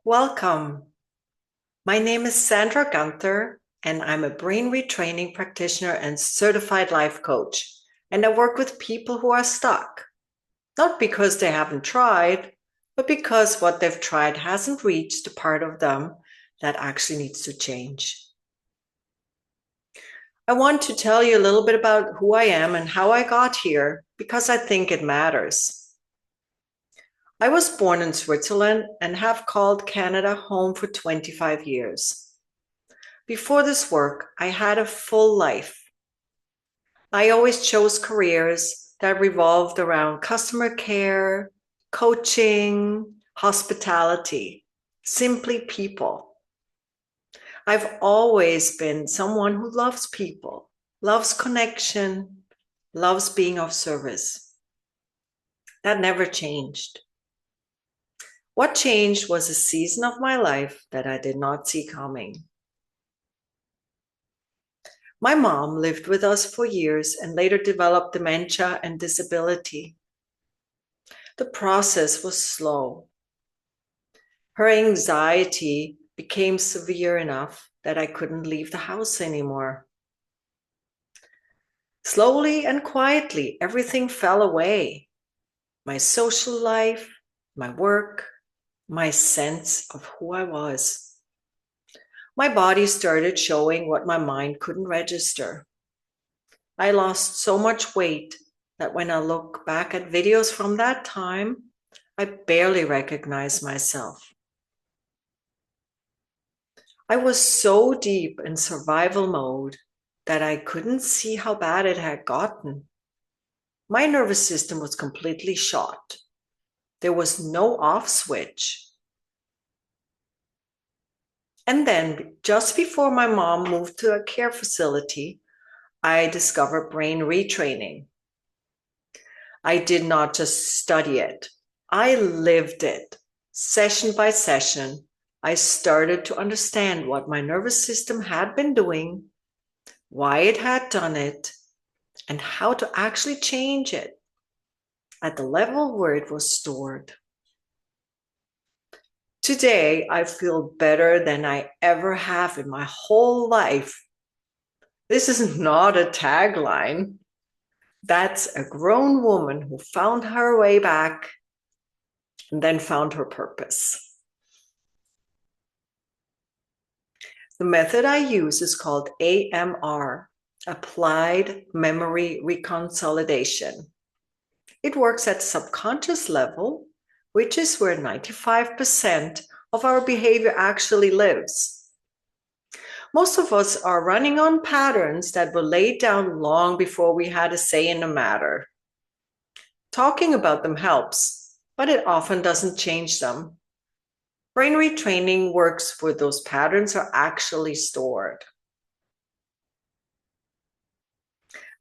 Welcome. My name is Sandra Gunther, and I'm a brain retraining practitioner and certified life coach. And I work with people who are stuck, not because they haven't tried, but because what they've tried hasn't reached the part of them that actually needs to change. I want to tell you a little bit about who I am and how I got here, because I think it matters. I was born in Switzerland and have called Canada home for 25 years. Before this work, I had a full life. I always chose careers that revolved around customer care, coaching, hospitality, simply people. I've always been someone who loves people, loves connection, loves being of service. That never changed. What changed was a season of my life that I did not see coming. My mom lived with us for years and later developed dementia and disability. The process was slow. Her anxiety became severe enough that I couldn't leave the house anymore. Slowly and quietly, everything fell away. My social life, my work, my sense of who I was. My body started showing what my mind couldn't register. I lost so much weight that when I look back at videos from that time, I barely recognize myself. I was so deep in survival mode that I couldn't see how bad it had gotten. My nervous system was completely shot. There was no off switch. And then, just before my mom moved to a care facility, I discovered brain retraining. I did not just study it. I lived it. Session by session, I started to understand what my nervous system had been doing, why it had done it, and how to actually change it at the level where it was stored. Today, I feel better than I ever have in my whole life. This is not a tagline. That's a grown woman who found her way back and then found her purpose. The method I use is called AMR, Applied Memory Reconsolidation. It works at subconscious level, which is where 95% of our behavior actually lives. Most of us are running on patterns that were laid down long before we had a say in the matter. Talking about them helps, but it often doesn't change them. Brain retraining works where those patterns are actually stored.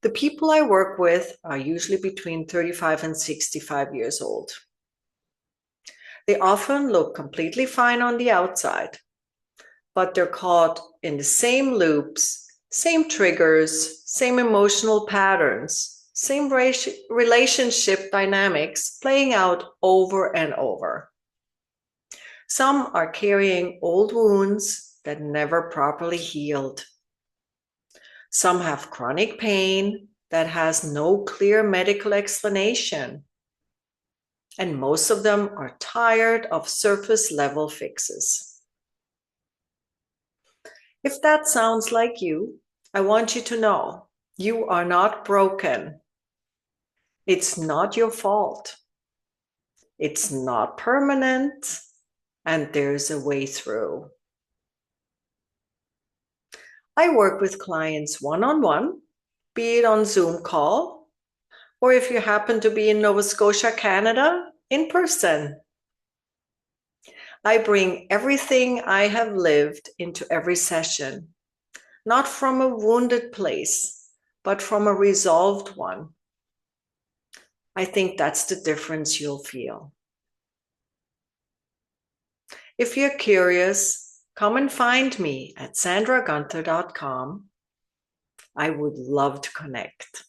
The people I work with are usually between 35 and 65 years old. They often look completely fine on the outside, but they're caught in the same loops, same triggers, same emotional patterns, same relationship dynamics playing out over and over. Some are carrying old wounds that never properly healed. Some have chronic pain that has no clear medical explanation. And most of them are tired of surface level fixes. If that sounds like you, I want you to know you are not broken. It's not your fault. It's not permanent, and there's a way through. I work with clients one-on-one, be it on Zoom call, or if you happen to be in Nova Scotia, Canada, in person. I bring everything I have lived into every session, not from a wounded place, but from a resolved one. I think that's the difference you'll feel. If you're curious, come and find me at sandragunther.com. I would love to connect.